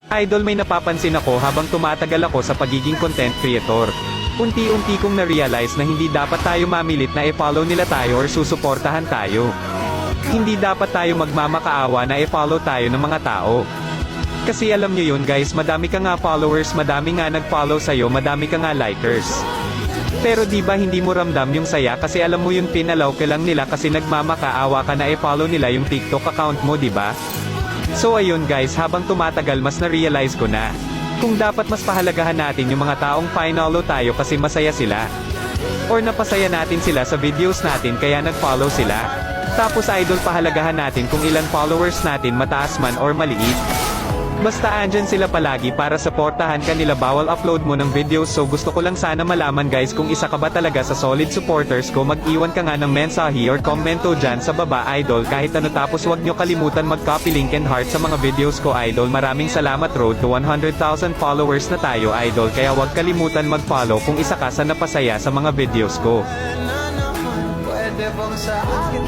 Idol, may napapansin ako habang tumatagal ako sa pagiging content creator. Unti-unti kong na-realize na hindi dapat tayo mamilit na i-follow nila tayo or susuportahan tayo. Hindi dapat tayo magmamakaawa na i-follow tayo ng mga tao. Kasi alam nyo yun guys, madami ka nga followers, madami nga nag-follow sa'yo, madami ka nga likers. Pero di ba hindi mo ramdam yung saya kasi alam mo yung pinalaw ka lang nila kasi nagmamakaawa ka na i-follow nila yung TikTok account mo, di ba? So ayun guys, habang tumatagal mas na-realize ko na kung dapat mas pahalagahan natin yung mga taong finalo tayo kasi masaya sila. Or napasaya natin sila sa videos natin kaya nag-follow sila. Tapos idol, pahalagahan natin kung ilan followers natin, mataas man or maliit. Basta andyan sila palagi para supportahan ka nila, bawal upload mo ng videos. So gusto ko lang sana malaman guys kung isa ka ba talaga sa solid supporters ko. Mag-iwan ka nga ng mensahe or komento dyan sa baba idol, kahit ano. Tapos wag nyo kalimutan mag-copy link and heart sa mga videos ko idol. Maraming salamat, road to 100,000 followers na tayo idol, kaya wag kalimutan mag-follow kung isa ka sa napasaya sa mga videos ko. Pwede bang sa akin